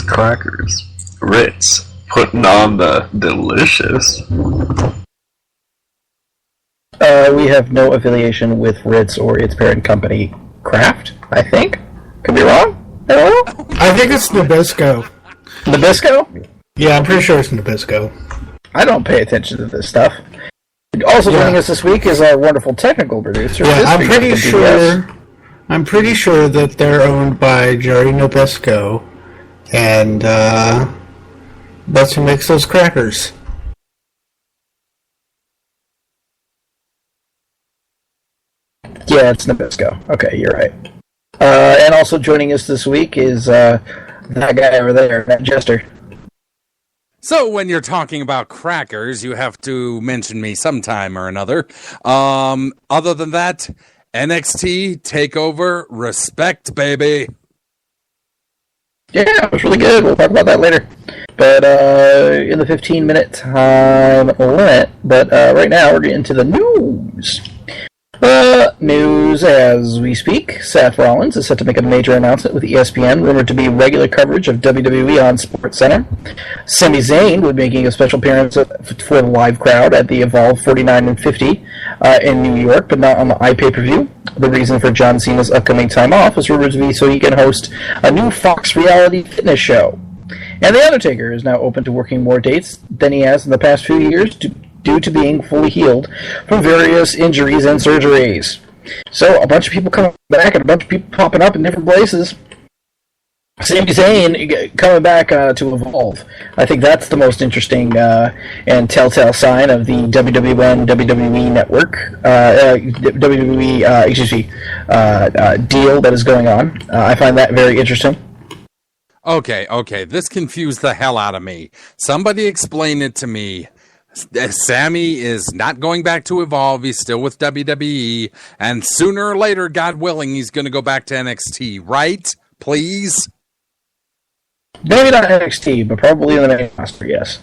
crackers. Ritz, putting on the delicious. We have no affiliation with Ritz or its parent company, Kraft, I think. Could be wrong. I don't know. I think it's Nabisco. Nabisco? Yeah, I'm pretty sure it's Nabisco. I don't pay attention to this stuff. Also joining us this week is our wonderful technical producer. Yeah, I'm pretty sure that they're owned by Jerry Nabisco, and that's who makes those crackers. Yeah, it's Nabisco. Okay, you're right. And also joining us this week is that guy over there, Matt Jester. So when you're talking about crackers, you have to mention me sometime or another. Other than that, NXT TakeOver, respect, baby. Yeah, it was really good. We'll talk about that later. But in the 15-minute time limit. But right now, we're getting to the news. News as we speak. Seth Rollins is set to make a major announcement with ESPN, rumored to be regular coverage of WWE on SportsCenter. Sami Zayn would be making a special appearance for the live crowd at the Evolve 49 and 50 in New York, but not on the iPay-per-view. The reason for John Cena's upcoming time off is rumored to be so he can host a new Fox reality fitness show. And The Undertaker is now open to working more dates than he has in the past few years due to being fully healed from various injuries and surgeries. So, a bunch of people coming back and a bunch of people popping up in different places. Sami Zayn coming back to Evolve. I think that's the most interesting and telltale sign of the WWE Network, deal that is going on. I find that very interesting. Okay, this confused the hell out of me. Somebody explain it to me. Sammy is not going back to Evolve. He's still with WWE. And sooner or later, God willing, he's going to go back to NXT, right? Please? Maybe not NXT, but probably in the main roster, yes.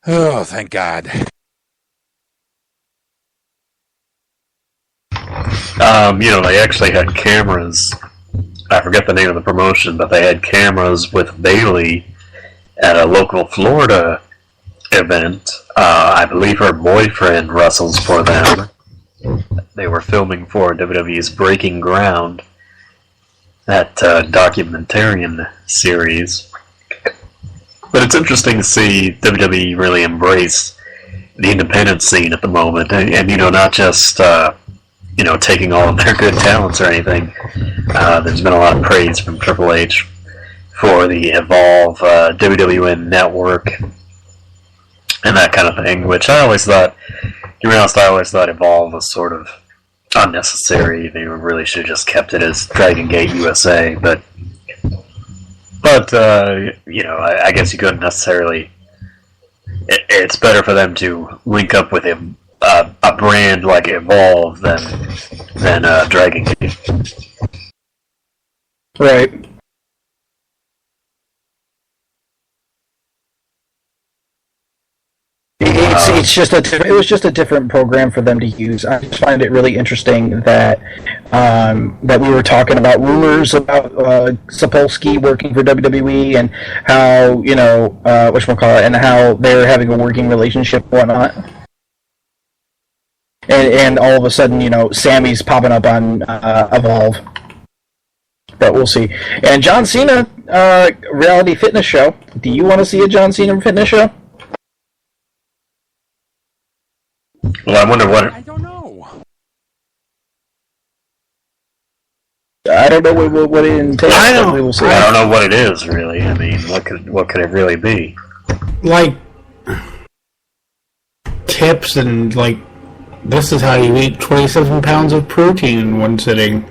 Oh, thank God. They actually had cameras. I forget the name of the promotion, but they had cameras with Bayley at a local Florida event. I believe her boyfriend wrestles for them. They were filming for WWE's Breaking Ground, that documentarian series. But it's interesting to see WWE really embrace the independent scene at the moment, and not just taking all of their good talents or anything. There's been a lot of praise from Triple H for the Evolve WWN network and that kind of thing, which I always thought, to be honest, Evolve was sort of unnecessary. They really should have just kept it as Dragon Gate USA, but I guess you couldn't necessarily. It's better for them to link up with a brand like Evolve than Dragon Gate. Right. It was just a different program for them to use. I just find it really interesting that we were talking about rumors about Sapolsky working for WWE and how and how they're having a working relationship and whatnot. And all of a sudden, Sammy's popping up on Evolve. But we'll see. And John Cena, reality fitness show. Do you want to see a John Cena fitness show? Well, I wonder what. I don't know. I don't know what it entails. I don't know what it is really. I mean, what could it really be? Like tips and this is how you eat 27 pounds of protein in one sitting.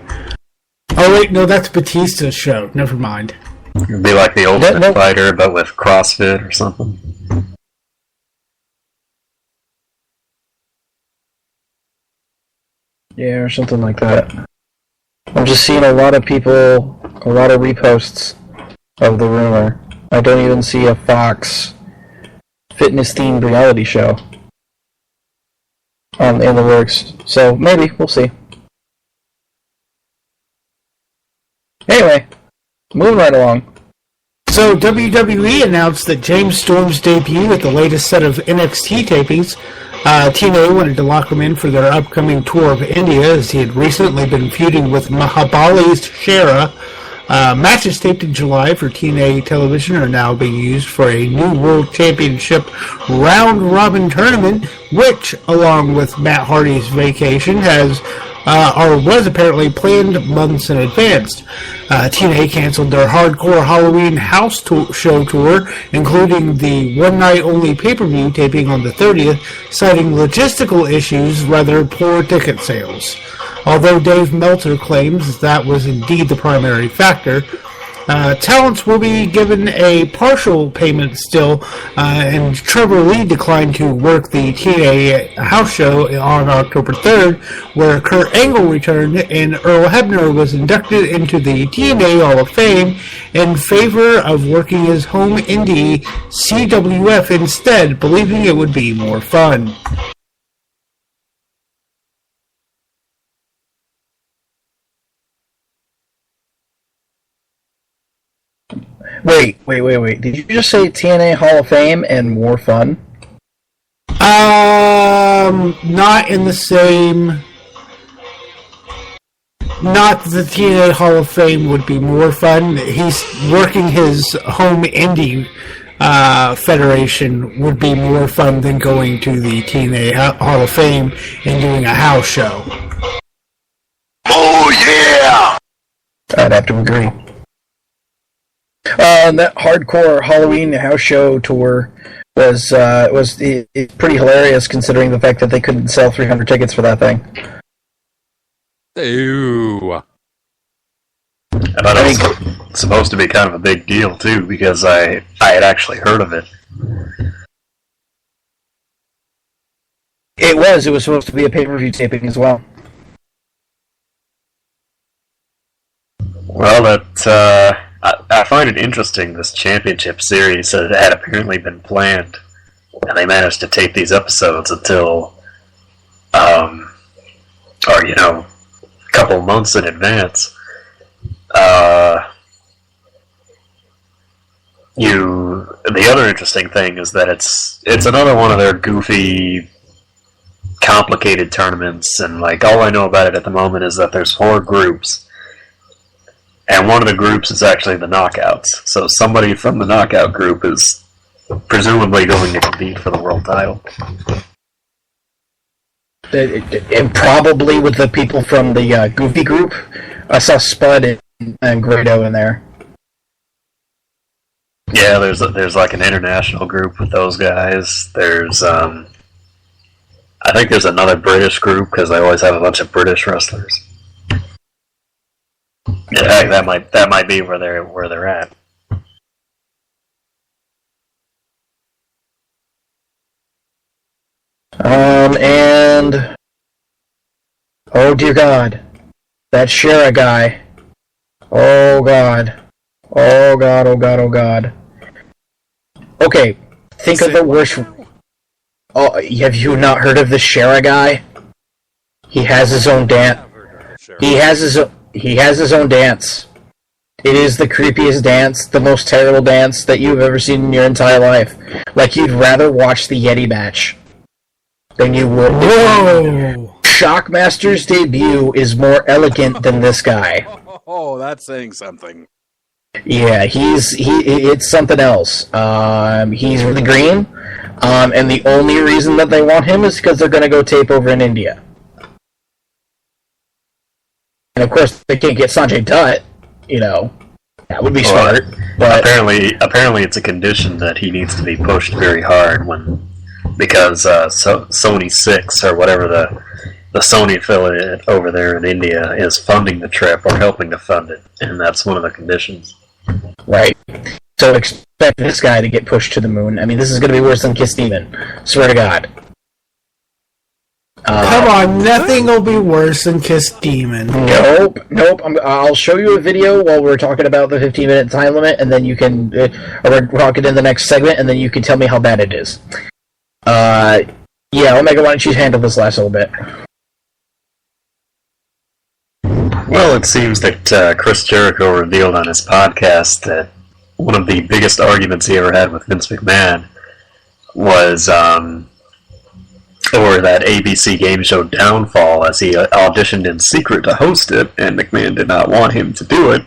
Oh wait, no, that's Batista's show. Never mind. It'd be like the Ultimate Fighter, but with CrossFit or something. Yeah, or something like that. I'm just seeing a lot of reposts of the rumor. I don't even see a Fox fitness-themed reality show in the works. So, maybe. We'll see. Anyway, moving right along. So WWE announced that James Storm's debut at the latest set of NXT tapings. TNA wanted to lock him in for their upcoming tour of India, as he had recently been feuding with Mahabali's Shera. Matches taped in July for TNA television are now being used for a new World Championship round-robin tournament, which, along with Matt Hardy's vacation, was apparently planned months in advance. TNA canceled their Hardcore Halloween house show tour, including the one-night-only pay-per-view taping on the 30th, citing logistical issues rather than poor ticket sales. Although Dave Meltzer claims that was indeed the primary factor, talents will be given a partial payment still, and Trevor Lee declined to work the TNA house show on October 3rd, where Kurt Angle returned and Earl Hebner was inducted into the TNA Hall of Fame in favor of working his home indie CWF instead, believing it would be more fun. Wait. Did you just say TNA Hall of Fame and more fun? Not in the same... Not that the TNA Hall of Fame would be more fun. He's working his home indie federation would be more fun than going to the TNA Hall of Fame and doing a house show. Oh, yeah! I'd have to agree. That Hardcore Halloween house show tour was pretty hilarious, considering the fact that they couldn't sell 300 tickets for that thing. Ew. I thought it was supposed to be kind of a big deal too, because I had actually heard of it. It was supposed to be a pay-per-view taping as well. Well, I find it interesting, this championship series, that it had apparently been planned, and they managed to tape these episodes until, a couple months in advance. The other interesting thing is that it's another one of their goofy, complicated tournaments, and all I know about it at the moment is that there's 4 groups. And one of the groups is actually the Knockouts. So somebody from the Knockout group is presumably going to compete for the world title. And probably with the people from the Goofy group. I saw Spud and Grado in there. Yeah, there's an international group with those guys. There's I think there's another British group, because I always have a bunch of British wrestlers. Yeah, that might be where they're at. And oh dear God, that Shera guy. Oh God. Okay, think of the worst. Oh, have you not heard of the Shera guy? He has his own dance. He has his own dance. It is the creepiest dance, the most terrible dance that you've ever seen in your entire life. Like you'd rather watch the Yeti match than you would. Whoa! Shockmaster's debut is more elegant than this guy. Oh, that's saying something. Yeah, it's something else. He's really green, and the only reason that they want him is because they're going to go tape over in India. And of course, they can't get Sanjay Dutt. That would be smart. But apparently, it's a condition that he needs to be pushed very hard because Sony 6 or whatever the Sony affiliate over there in India is funding the trip or helping to fund it, and that's one of the conditions. Right. So expect this guy to get pushed to the moon. I mean, this is going to be worse than Kiss Demon. Swear to God. Come on, nothing will be worse than Kiss Demon. Nope. I'll show you a video while we're talking about the 15-minute time limit, and then you can, or we're talking in the next segment, and then you can tell me how bad it is. Yeah, Omega, why don't you handle this last little bit? Well, it seems that Chris Jericho revealed on his podcast that one of the biggest arguments he ever had with Vince McMahon was over that ABC game show Downfall, as he auditioned in secret to host it, and McMahon did not want him to do it,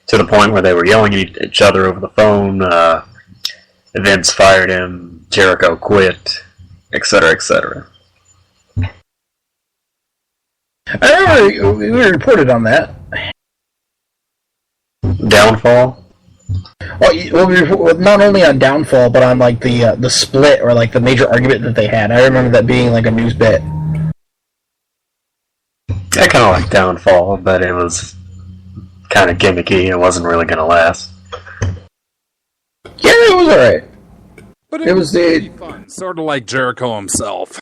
to the point where they were yelling at each other over the phone. Vince fired him, Jericho quit, etc., etc. I remember we reported on that. Downfall? Well, not only on Downfall, but on like the split or like the major argument that they had. I remember that being like a news bit. I kind of like Downfall, but it was kind of gimmicky. It wasn't really going to last. Yeah, it was alright. But it was pretty fun, sort of like Jericho himself.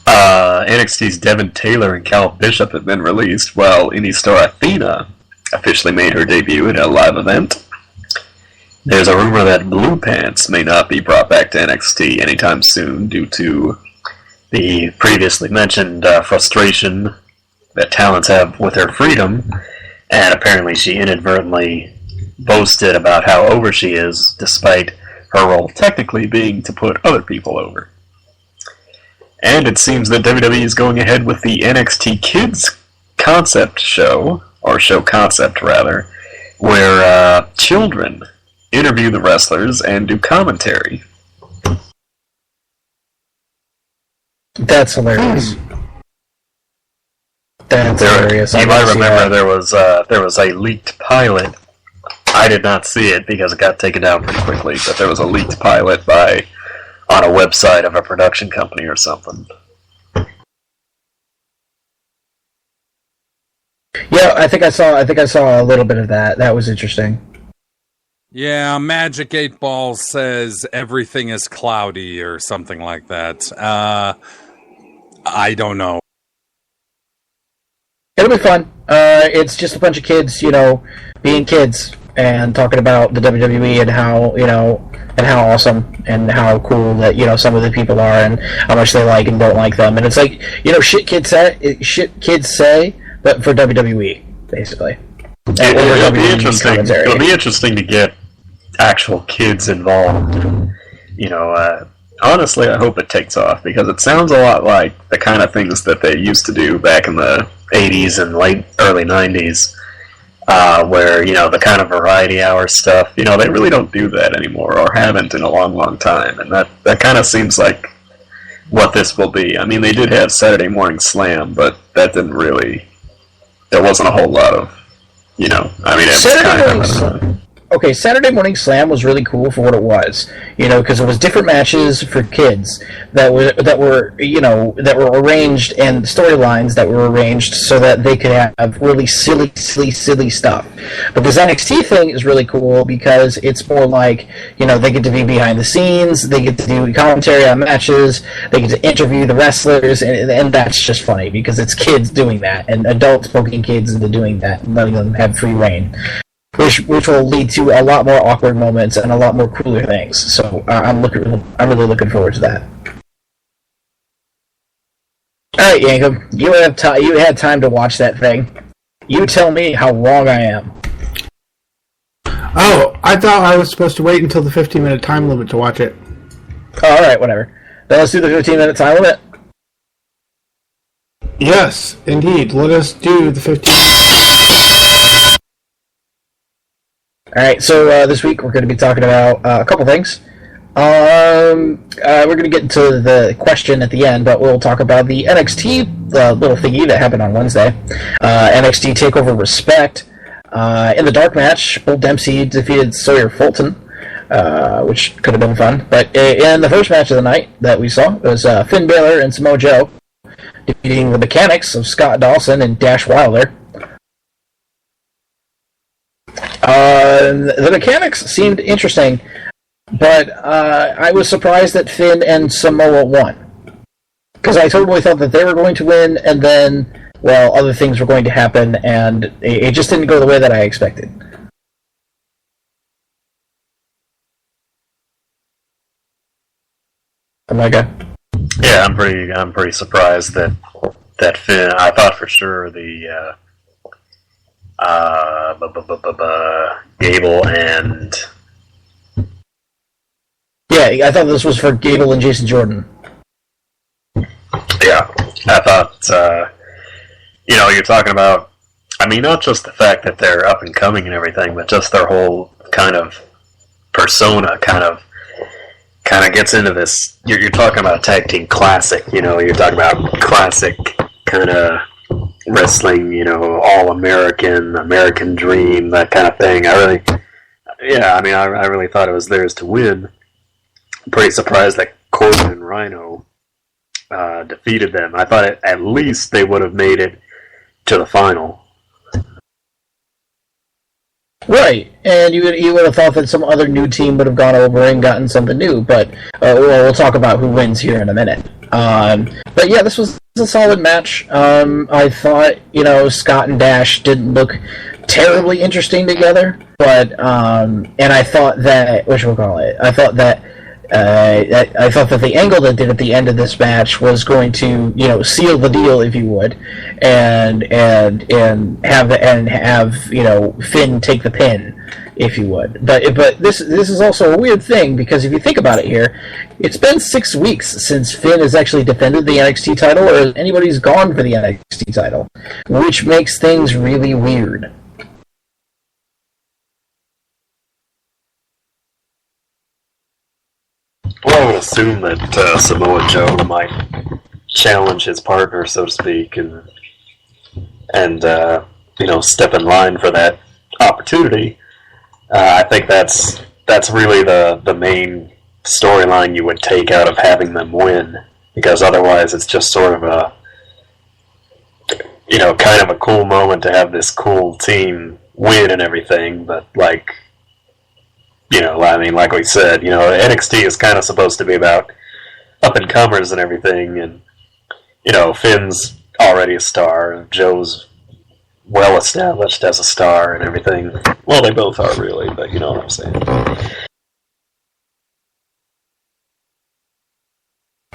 NXT's Devin Taylor and Cal Bishop have been released, while Indie star Athena officially made her debut at a live event. There's a rumor that Blue Pants may not be brought back to NXT anytime soon due to the previously mentioned frustration that talents have with her freedom, and apparently she inadvertently boasted about how over she is, despite her role technically being to put other people over. And it seems that WWE is going ahead with the NXT Kids concept show, or show concept rather, where children interview the wrestlers and do commentary. That's hilarious. That's hilarious. You might remember there was a leaked pilot. I did not see it because it got taken down pretty quickly, but there was a leaked pilot on a website of a production company or something. Yeah, I think I saw a little bit of that. That was interesting. Yeah, Magic 8 Ball says everything is cloudy or something like that. I don't know. It'll be fun. It's just a bunch of kids, being kids and talking about the WWE and how, and how awesome and how cool that, some of the people are and how much they like and don't like them. And it's like, shit kids say, but for WWE, basically. It'll be interesting. It'll be interesting to get actual kids involved. Honestly, I hope it takes off because it sounds a lot like the kind of things that they used to do back in the 80s and early 90s, where, the kind of variety hour stuff, they really don't do that anymore or haven't in a long, long time. And that kind of seems like what this will be. I mean, they did have Saturday Morning Slam, but that didn't really... There wasn't a whole lot of, it was kind of... Okay, Saturday Morning Slam was really cool for what it was, because it was different matches for kids that were arranged, and storylines that were arranged so that they could have really silly stuff. But this NXT thing is really cool because it's more like, they get to be behind the scenes, they get to do commentary on matches, they get to interview the wrestlers, and that's just funny because it's kids doing that, and adults poking kids into doing that and letting them have free reign. Which will lead to a lot more awkward moments and a lot more cooler things. So I'm really looking forward to that. All right, Yankum, you had time to watch that thing. You tell me how wrong I am. Oh, I thought I was supposed to wait until the 15-minute time limit to watch it. Oh, all right, whatever. Then let's do the 15-minute time limit. Yes, indeed. Let us do the 15. Alright, so this week we're going to be talking about a couple things. We're going to get into the question at the end, but we'll talk about the NXT little thingy that happened on Wednesday. NXT TakeOver Respect. In the dark match, Bull Dempsey defeated Sawyer Fulton, which could have been fun. But in the first match of the night that we saw, it was Finn Balor and Samoa Joe defeating the Mechanics of Scott Dawson and Dash Wilder. The mechanics seemed interesting, but I was surprised that Finn and Samoa won. Because I totally thought that they were going to win, and then, other things were going to happen, and it just didn't go the way that I expected. Omega? Yeah, I'm pretty surprised that Finn... I thought for sure Gable and... Yeah, I thought this was for Gable and Jason Jordan. Yeah, I thought, you're talking about, I mean, not just the fact that they're up and coming and everything, but just their whole kind of persona kind of gets into this. You're talking about a tag team classic, you're talking about classic kind of wrestling, all American, American dream, that kind of thing. I really thought it was theirs to win. I'm pretty surprised that Corbin and Rhino defeated them. I thought at least they would have made it to the final. Right, and you would have thought that some other new team would have gone over and gotten something new, but we'll talk about who wins here in a minute. But yeah, this was a solid match. I thought, Scott and Dash didn't look terribly interesting together, but and I thought that I thought that the angle that did at the end of this match was going to, seal the deal, if you would, and have Finn take the pin, if you would. But this is also a weird thing, because if you think about it here, it's been 6 weeks since Finn has actually defended the NXT title, or anybody's gone for the NXT title, which makes things really weird. Well, I would assume that Samoa Joe might challenge his partner, so to speak, and step in line for that opportunity. I think that's really the main storyline you would take out of having them win, because otherwise it's just sort of a kind of a cool moment to have this cool team win and everything, but like we said, NXT is kind of supposed to be about up-and-comers and everything, and, Finn's already a star, Joe's well-established as a star and everything. Well, they both are, really, but you know what I'm saying.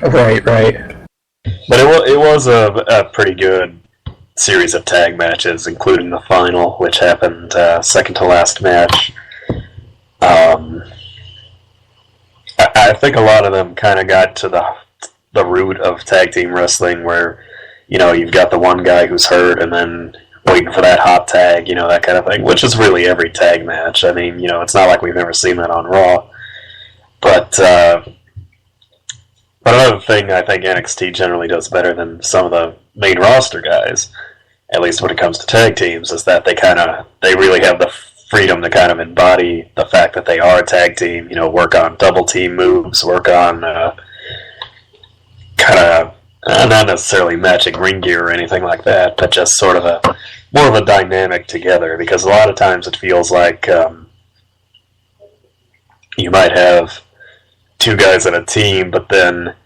Right. But it was a pretty good series of tag matches, including the final, which happened second to last match. I think a lot of them kind of got to the root of tag team wrestling, where you've got the one guy who's hurt and then waiting for that hot tag, that kind of thing, which is really every tag match. I mean, it's not like we've never seen that on Raw. But another thing I think NXT generally does better than some of the main roster guys, at least when it comes to tag teams, is that they really have the freedom to kind of embody the fact that they are a tag team, work on double team moves, work on not necessarily matching ring gear or anything like that, but just sort of more of a dynamic together, because a lot of times it feels like you might have two guys in a team, but then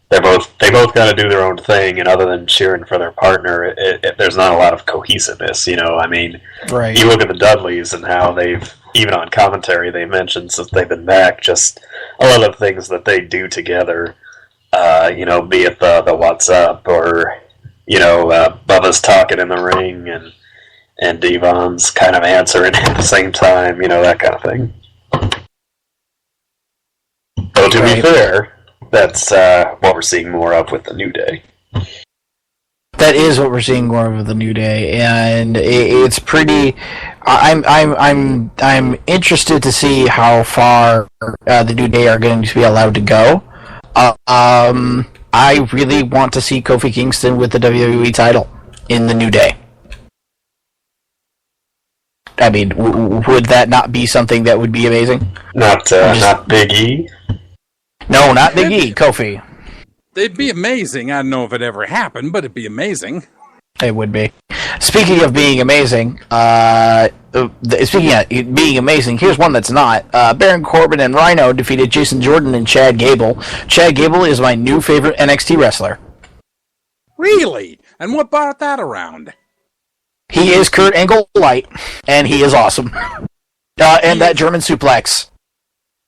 they both got to do their own thing, and other than cheering for their partner, there's not a lot of cohesiveness. I mean, right. You look at the Dudleys and how they've, even on commentary, they mentioned since they've been back, just a lot of things that they do together. Be it the what's up, or Bubba's talking in the ring, and Devon's kind of answering at the same time, that kind of thing. Though to be fair, that's what we're seeing more of with the New Day. That is what we're seeing more of with the New Day, and it's pretty. I'm interested to see how far the New Day are going to be allowed to go. I really want to see Kofi Kingston with the WWE title in the New Day. I mean, would that not be something that would be amazing? Not Big E? No, not Big E, Kofi. It'd be amazing. I don't know if it ever happened, but it'd be amazing. It would be. Speaking of being amazing, here's one that's not. Baron Corbin and Rhino defeated Jason Jordan and Chad Gable. Chad Gable is my new favorite NXT wrestler. Really? And what brought that around? He is Kurt Angle light, and he is awesome. And that German suplex.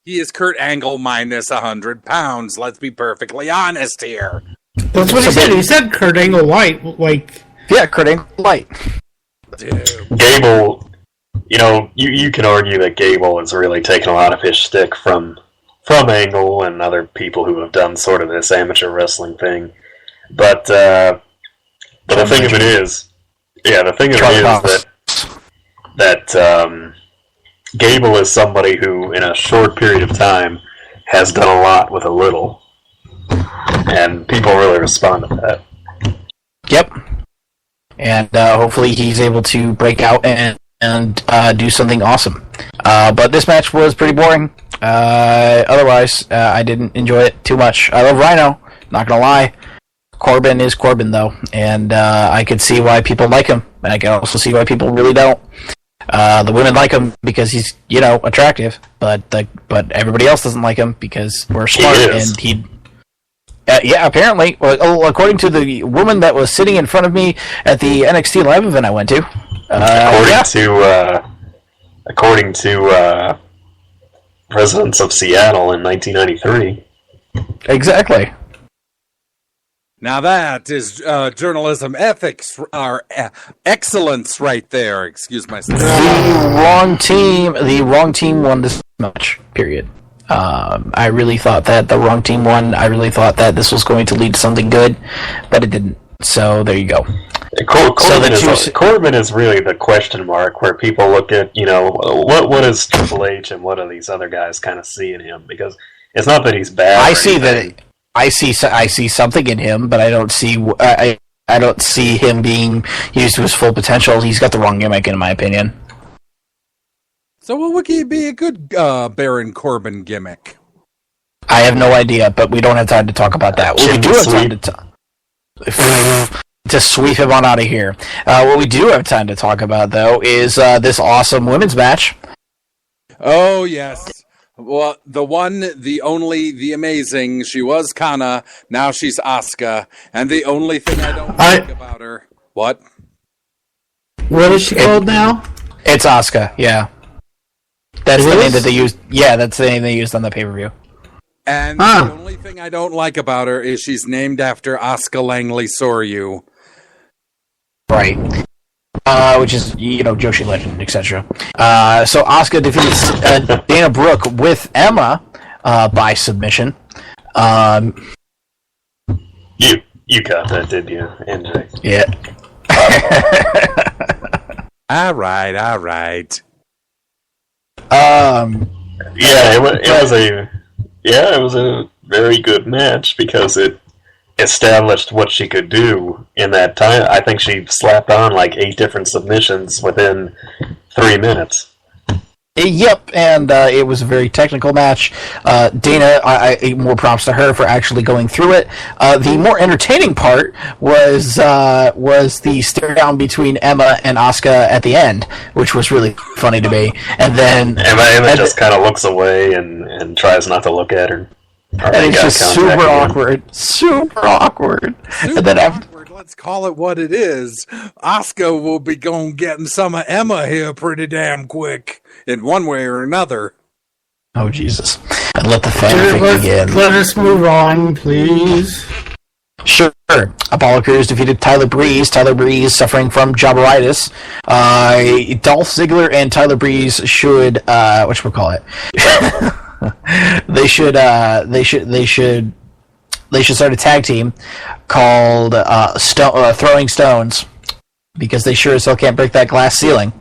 He is Kurt Angle minus 100 pounds. Let's be perfectly honest here. That's what he said. He said Kurt Angle light, like... Yeah, Kurt Angle light. Gable, you can argue that Gable has really taken a lot of his shtick from Angle and other people who have done sort of this amateur wrestling thing. But the thing of it is, that Gable is somebody who, in a short period of time, has done a lot with a little, and people really respond to that. Yep. And hopefully he's able to break out and do something awesome. But this match was pretty boring. Otherwise, I didn't enjoy it too much. I love Rhino, not gonna lie. Corbin is Corbin, though, and I could see why people like him, and I can also see why people really don't. The women like him because he's, attractive, but everybody else doesn't like him because we're smart, and he... apparently. Well, according to the woman that was sitting in front of me at the NXT Live event I went to. According to residents of Seattle in 1993. Exactly. Now that is journalism ethics, or excellence right there. Excuse my speech. The wrong team won this match, period. I really thought that the wrong team won. I really thought that this was going to lead to something good, but it didn't. So there you go. Corbin is really the question mark where people look at, what is Triple H and what do these other guys kind of see in him? Because it's not that he's bad. I see something in him, but I don't see I don't see him being used to his full potential. He's got the wrong gimmick, in my opinion. So what would be a good Baron Corbin gimmick? I have no idea, but we don't have time to talk about that. What we do have time to sweep him on out of here. What we do have time to talk about, though, is this awesome women's match. Oh, yes. Well, the one, the only, the amazing. She was Kana, now she's Asuka. And the only thing I don't like about her... What? What is she called now? It's Asuka, yeah. That's the name that they used. Yeah, that's the name they used on the pay-per-view. And the only thing I don't like about her is she's named after Asuka Langley Soryu. Right. Which is, Joshi Legend, etc. So Asuka defeats Dana Brooke with Emma by submission. You got that, did you, NJ? Yeah. All right. It was a very good match because it established what she could do in that time. I think she slapped on like 8 different submissions within 3 minutes. Yep, and it was a very technical match. Dana, more props to her for actually going through it. The more entertaining part was the stare down between Emma and Asuka at the end, which was really funny to me. And then Emma just kind of looks away and tries not to look at her. And it's just super awkward. And then awkward. Let's call it what it is. Asuka will be getting some of Emma here pretty damn quick, in one way or another. Oh, Jesus. And let the fanfic begin. Let us move on, please. Sure. Apollo Crews defeated Tyler Breeze. Tyler Breeze suffering from jobberitis. Dolph Ziggler and Tyler Breeze should, whatchamacallit? They should start a tag team called Throwing Stones, because they sure as hell can't break that glass ceiling.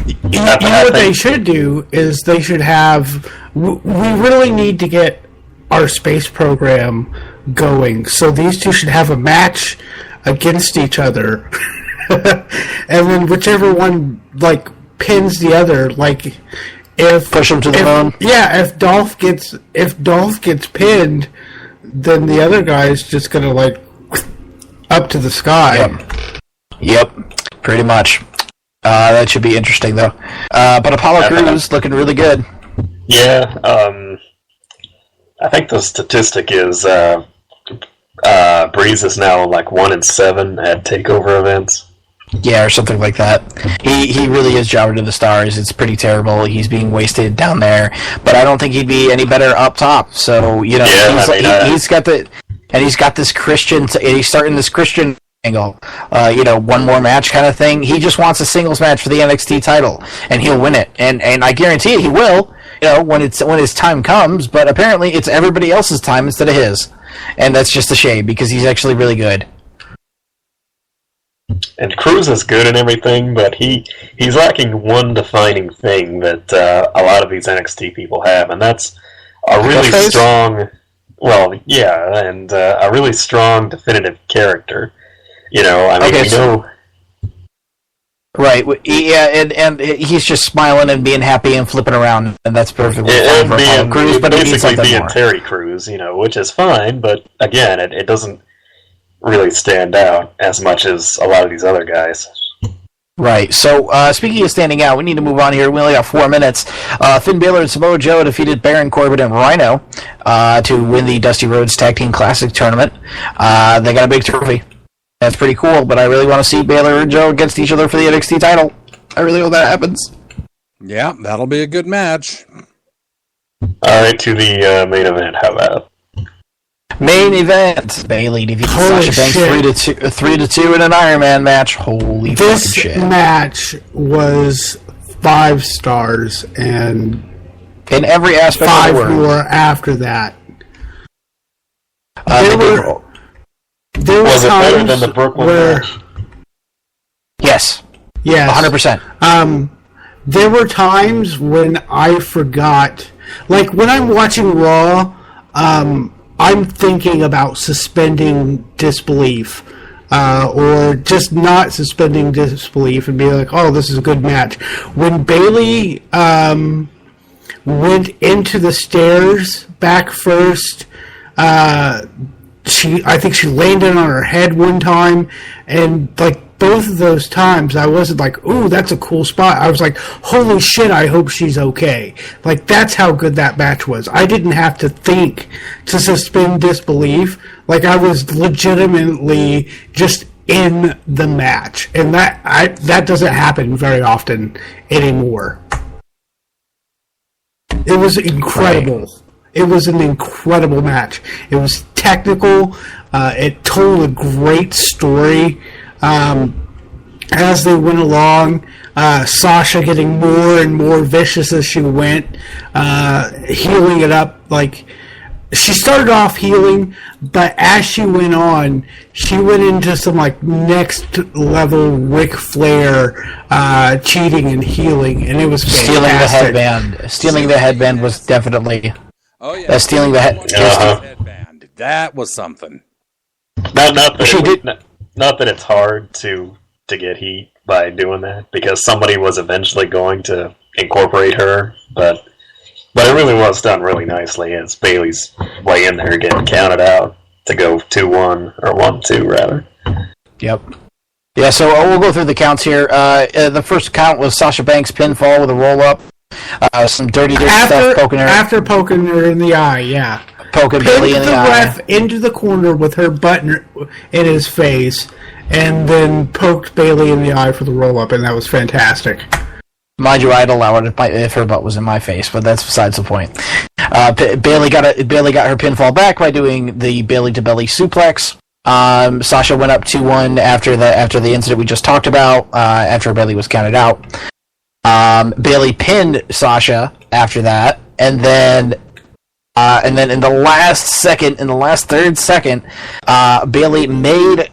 You know what they should do is they should have... We really need to get our space program going, so these two should have a match against each other. And then whichever one, pins the other, if... Push him to the moon? Yeah, if Dolph gets pinned, then the other guy's just gonna, up to the sky. Yep. Pretty much. That should be interesting, though. But Apollo Crews looking really good. Yeah, I think the statistic is Breeze is now 1-7 at takeover events. Yeah, or something like that. He really is jobber to the stars. It's pretty terrible. He's being wasted down there, but I don't think he'd be any better up top. So he's got this Christian. He's starting this Christian angle, one more match kind of thing. He just wants a singles match for the NXT title, and he'll win it. And I guarantee he will, when his time comes. But apparently, it's everybody else's time instead of his, and that's just a shame because he's actually really good. And Cruz is good and everything, but he's lacking one defining thing that a lot of these NXT people have, and that's a really strong. Well, yeah, and a really strong, definitive character. We know. Right, yeah, and he's just smiling and being happy and flipping around, and that's perfectly fine for Apollo Crews, but it needs something more. Terry Crews, which is fine, but again, it doesn't really stand out as much as a lot of these other guys. Right, so speaking of standing out, we need to move on here. We only got 4 minutes. Finn Balor and Samoa Joe defeated Baron Corbin and Rhino to win the Dusty Rhodes Tag Team Classic tournament. They got a big trophy. That's pretty cool, but I really want to see Balor and Joe against each other for the NXT title. I really hope that happens. Yeah, that'll be a good match. All right, to the main event. How about main event? Bayley defeated Sasha Banks 3-2 in an Iron Man match. Holy this shit! This match was 5 stars and in every aspect. 5 of the word. more after that. There was it better than the Brooklyn match? Yes. 100%. There were times when I forgot, like when I'm watching Raw, I'm thinking about suspending disbelief, or just not suspending disbelief and be like, oh, this is a good match. When Bayley went into the stairs back first, I think she landed on her head one time, and like both of those times, I wasn't like, "Ooh, that's a cool spot." I was like, "Holy shit! I hope she's okay." Like that's how good that match was. I didn't have to think to suspend disbelief. Like I was legitimately just in the match, and that doesn't happen very often anymore. It was incredible. Right. It was an incredible match. It was technical. It told a great story. As they went along, Sasha getting more and more vicious as she went, healing it up. Like she started off healing, but as she went on, she went into some like next level Ric Flair cheating and healing, and it was fantastic. Stealing the headband was definitely. Oh yeah, stealing the headband. That was something. Not that it's hard to get heat by doing that, because somebody was eventually going to incorporate her, but it really was done really nicely as Bayley's way in there getting counted out to go 2-1 or 1-2 rather. Yep. Yeah, so we'll go through the counts here. The first count was Sasha Banks pinfall with a roll up. Some dirty stuff poking her. After poking her in the eye, yeah. Poking Bayley in the eye. Ref into the corner with her butt in his face, and then poked Bayley in the eye for the roll-up, and that was fantastic. Mind you, I'd allow it if her butt was in my face, but that's besides the point. Bayley got her pinfall back by doing the belly-to-belly suplex. Sasha went up 2-1 after the incident we just talked about, after Bayley was counted out. Bayley pinned Sasha after that, and then in the last third second, Bayley made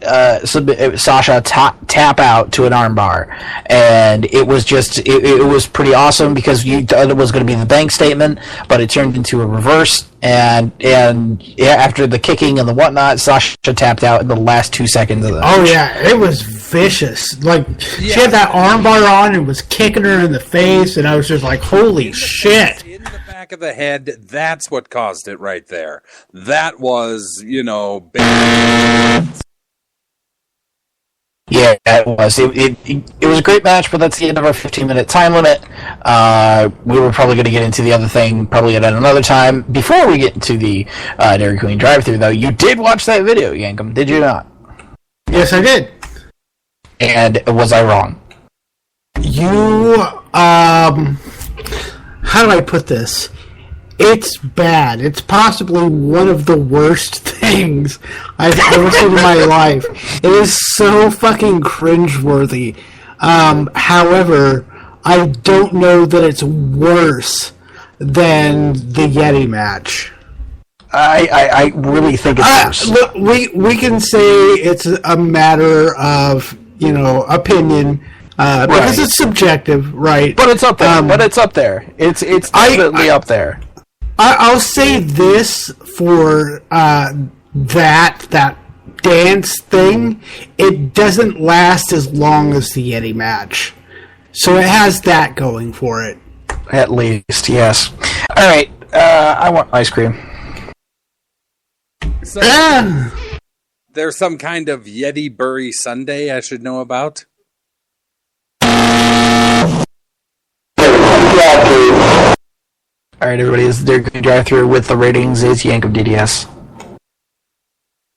Sasha tap out to an armbar, and it was it was pretty awesome because you thought it was going to be the bank statement, but it turned into a reverse. And after the kicking and the whatnot, Sasha tapped out in the last 2 seconds of the match. Oh yeah, it was vicious. Like she had that armbar on and was kicking her in the face, and I was just like, "Holy shit!" In the back of the head, that's what caused it right there. That was, Yeah, it was. It was a great match, but that's the end of our 15-minute time limit. We were probably going to get into the other thing probably at another time. Before we get into the Dairy Queen drive-thru, though, you did watch that video, Yankum, did you not? Yes, I did. And was I wrong? You, how do I put this? It's bad. It's possibly one of the worst things things I've ever seen in my life. It is so fucking cringeworthy. However, I don't know that it's worse than the Yeti match. I really think it's worse. Look, we can say it's a matter of, opinion, because it's subjective, right? But it's up there. It's definitely up there. I'll say this for that dance thing. It doesn't last as long as the Yeti match, so it has that going for it. At least, yes. All right, I want ice cream. So, there's some kind of Yeti Burry Sunday I should know about. All right, everybody, this is their drive-through with the ratings. It's Yank of DDS.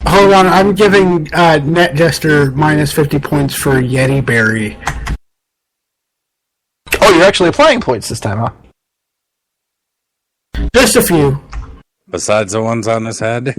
Hold on, I'm giving Net Jester minus 50 points for Yeti Berry. Oh, you're actually applying points this time, huh? Just a few. Besides the ones on his head.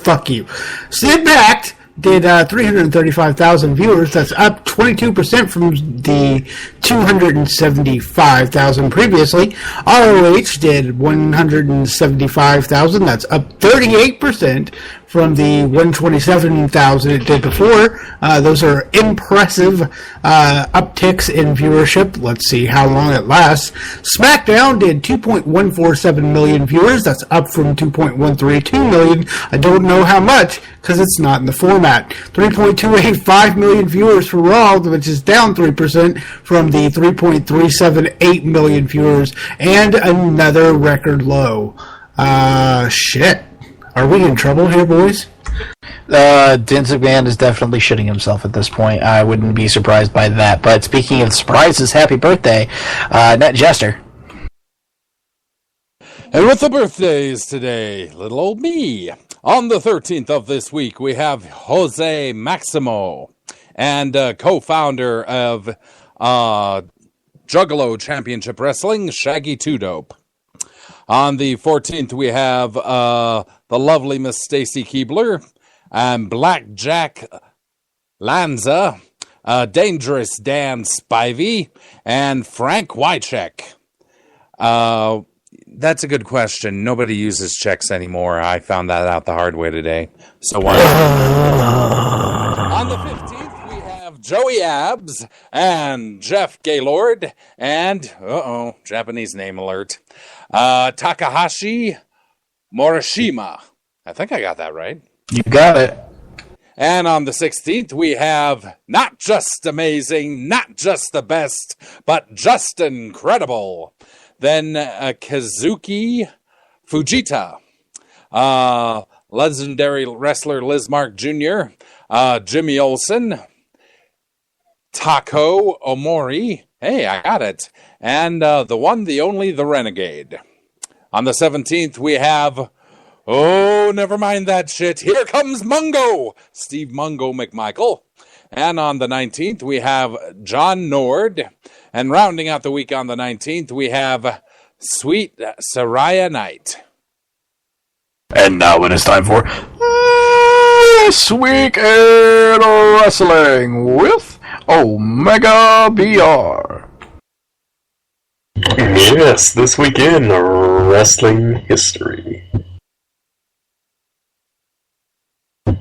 Fuck you. Sid Pact did 335,000 viewers. That's up 22% from the 275,000 previously. ROH did 175,000. That's up 38% from the 127,000 it did before. Those are impressive upticks in viewership. Let's see how long it lasts. SmackDown did 2.147 million viewers. That's up from 2.132 million. I don't know how much because it's not in the format. 3.285 million viewers for Raw, which is down 3% from the 3.378 million viewers, and another record low. Shit. Are we in trouble here, boys? Vince McMahon is definitely shitting himself at this point. I wouldn't be surprised by that. But speaking of surprises, happy birthday, Net Jester. And with the birthdays today, little old me. On the 13th of this week, we have Jose Maximo, and co-founder of Juggalo Championship Wrestling, Shaggy Two Dope. On the 14th, we have the lovely Miss Stacy Keebler, and Blackjack Lanza, Dangerous Dan Spivey, and Frank Wycheck. That's a good question. Nobody uses checks anymore. I found that out the hard way today. So why? On the 15th, we have Joey Abs and Jeff Gaylord and, Japanese name alert, Takahashi Morishima. I think I got that right. You got it. And on the 16th, we have not just amazing, not just the best, but just incredible. Then Kazuki Fujita, legendary wrestler Liz Mark Jr., Jimmy Olsen, Tako Omori, hey, I got it, and the one, the only, the Renegade. On the 17th, we have, never mind that shit, here comes Mungo, Steve Mungo McMichael. And on the 19th, we have John Nord. And rounding out the week on the 19th, we have Sweet Saraya Knight. And now it is time for This Week in Wrestling with Omega BR. Yes, this week in wrestling history.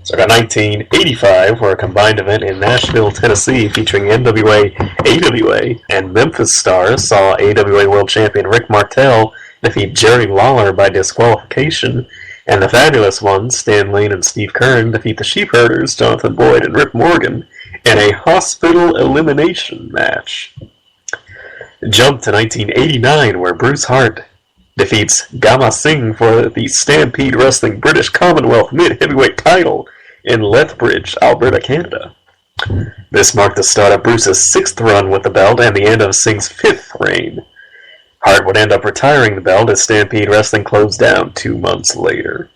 So I got 1985, where a combined event in Nashville, Tennessee, featuring NWA, AWA, and Memphis stars saw AWA World Champion Rick Martel defeat Jerry Lawler by disqualification, and the Fabulous Ones, Stan Lane and Steve Kern, defeat the Sheepherders, Jonathan Boyd and Rip Morgan, in a hospital elimination match. Jump to 1989, where Bruce Hart defeats Gama Singh for the Stampede Wrestling British Commonwealth Mid-Heavyweight title in Lethbridge, Alberta, Canada. This marked the start of Bruce's 6th run with the belt and the end of Singh's 5th reign. Hart would end up retiring the belt as Stampede Wrestling closed down 2 months later.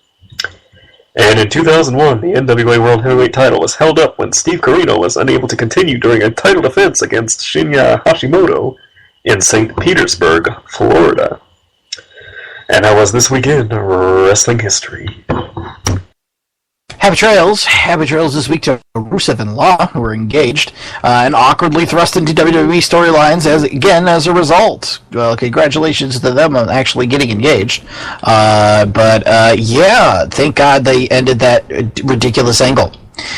And in 2001, the NWA World Heavyweight title was held up when Steve Corino was unable to continue during a title defense against Shinya Hashimoto in St. Petersburg, Florida. And that was this weekend wrestling history. Happy Trails this week to Rusev and Law, who were engaged and awkwardly thrust into WWE storylines as a result. Well, congratulations to them on actually getting engaged. Yeah, thank God they ended that ridiculous angle.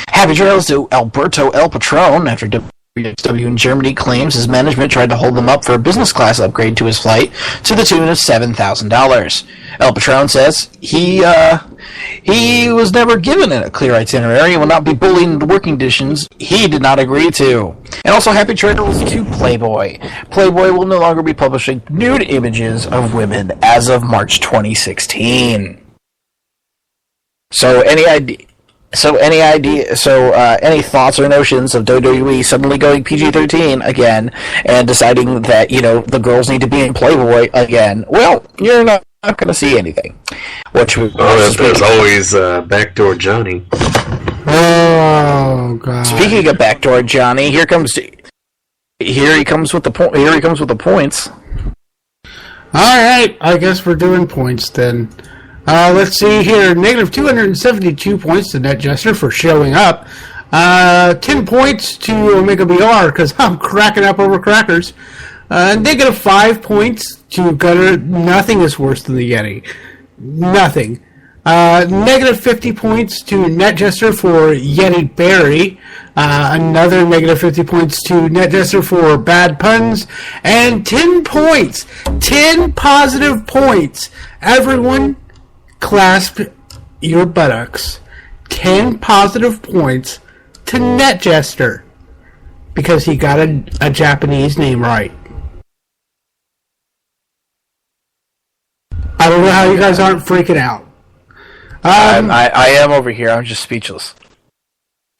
Happy Trails to Alberto El Patron after WXW in Germany claims his management tried to hold him up for a business class upgrade to his flight to the tune of $7,000. El Patron says he was never given a clear itinerary and will not be bullied into working conditions he did not agree to. And also happy trails to Playboy. Playboy will no longer be publishing nude images of women as of March 2016. Any thoughts or notions of WWE suddenly going PG-13 again and deciding that, the girls need to be in Playboy again? Well, you're not going to see anything. There's always Backdoor Johnny. Oh God! Speaking of Backdoor Johnny, here he comes with the points. All right, I guess we're doing points then. Let's see here. Negative 272 points to Net Jester for showing up. 10 points to Omega BR because I'm cracking up over crackers. Negative 5 points to Gunner. Nothing is worse than the Yeti. Nothing. Negative 50 points to Net Jester for Yeti Barry. Another negative 50 points to Net Jester for Bad Puns. And 10 points. 10 positive points. Everyone, clasp your buttocks. 10 positive points to Net Jester because he got a Japanese name right. I don't know how you guys aren't freaking out. I am over here. I'm just speechless.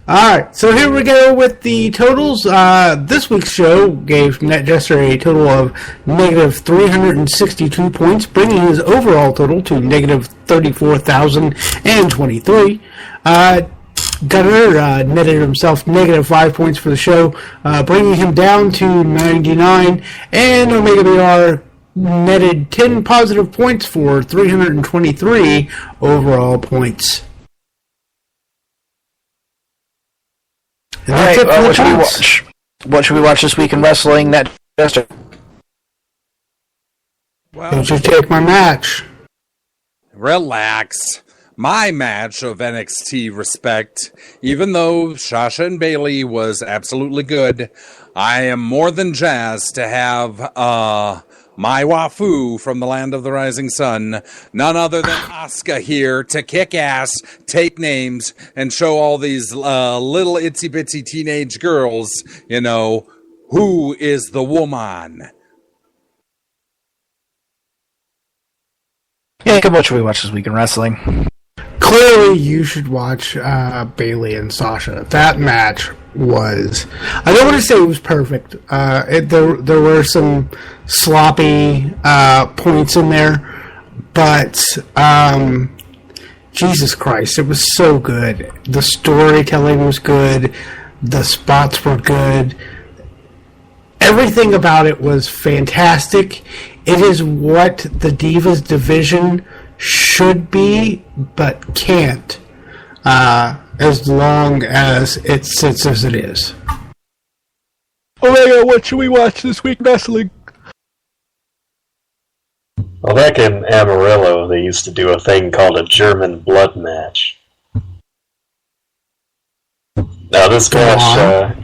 Alright, so here we go with the totals. This week's show gave Net Jester a total of negative 362 points, bringing his overall total to negative 34,023. Gunner netted himself negative 5 points for the show, bringing him down to 99. And Omega BR netted 10 positive points for 323 overall points. All right, what should we watch? What should we watch this week in wrestling, Net Jester? Well, don't you take my match. Relax. My match of NXT respect, even though Sasha and Bayley was absolutely good, I am more than jazzed to have my Wafu from the Land of the Rising Sun, none other than Asuka here to kick ass, take names, and show all these little itsy bitsy teenage girls, who is the woman. Yeah, what should we watch this week in wrestling? Clearly, you should watch Bayley and Sasha. That match was... I don't want to say it was perfect. There were some sloppy points in there, but Jesus Christ, it was so good. The storytelling was good. The spots were good. Everything about it was fantastic. It is what the Divas division should be, but can't, as long as it sits as it is. Omega, what should we watch this week wrestling? Well, back in Amarillo, they used to do a thing called a German blood match. Now, this match,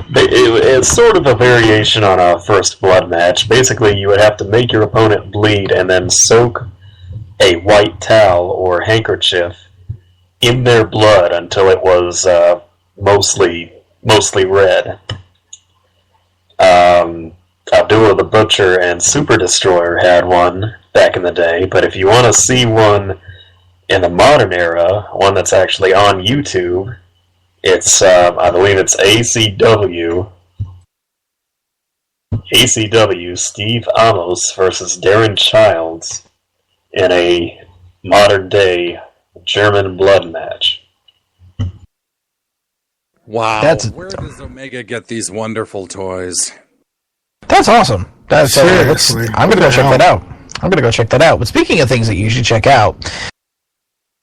it's sort of a variation on our first blood match. Basically, you would have to make your opponent bleed and then soak a white towel or handkerchief in their blood until it was mostly red. Abdullah the Butcher and Super Destroyer had one back in the day, but if you want to see one in the modern era, one that's actually on YouTube, it's I believe it's ACW Steve Amos versus Darren Childs in a modern-day German blood match. Wow. Where does Omega get these wonderful toys? That's awesome. Seriously. I'm going to go check that out. But speaking of things that you should check out,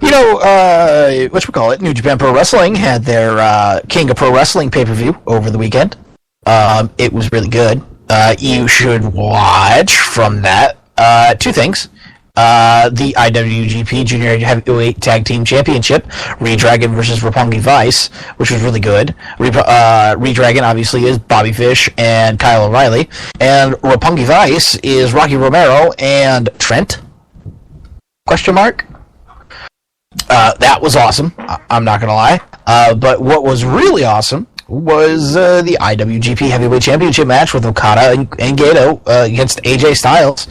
New Japan Pro Wrestling had their King of Pro Wrestling pay-per-view over the weekend. It was really good. You should watch from that two things. The IWGP Junior Heavyweight Tag Team Championship, Redragon versus Roppongi Vice, which was really good. Redragon obviously is Bobby Fish and Kyle O'Reilly, and Roppongi Vice is Rocky Romero and Trent? Question mark? That was awesome. I'm not gonna lie. But what was really awesome was the IWGP Heavyweight Championship match with Okada and Gato against AJ Styles.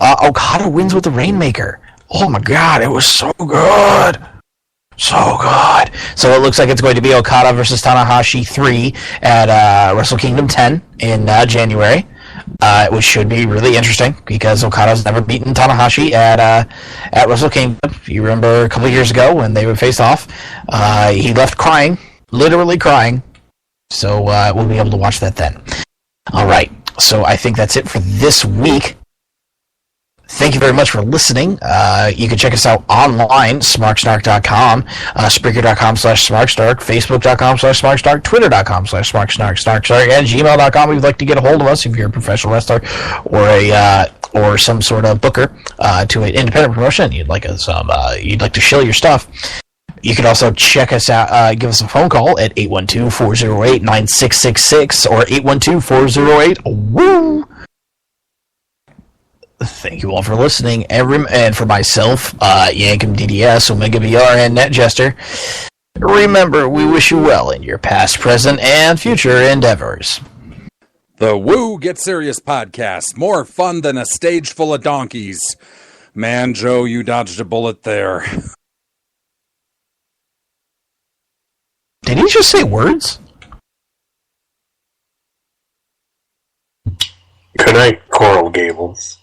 Okada wins with the Rainmaker. Oh my god, it was so good. So good. So it looks like it's going to be Okada versus Tanahashi 3 at Wrestle Kingdom 10 in January. Which should be really interesting because Okada's never beaten Tanahashi at Wrestle Kingdom. If you remember a couple of years ago when they would face off, he left crying, literally crying. So we'll be able to watch that then. All right. So I think that's it for this week. Thank you very much for listening. You can check us out online, smarksnark.com, Spreaker.com/smarksnark, Facebook.com/smarksnark, Twitter.com/smarksnark, and gmail.com if you'd like to get a hold of us if you're a professional wrestler or some sort of booker to an independent promotion. You'd like to shill your stuff. You can also check us out, give us a phone call at 812-408-9666 or 812-408-WOOO. Thank you all for listening, and for myself, Yankum DDS, Omega BR, and NetJester. Remember, we wish you well in your past, present, and future endeavors. The Woo Get Serious podcast, more fun than a stage full of donkeys. Man, Joe, you dodged a bullet there. Did he just say words? Good night, Coral Gables.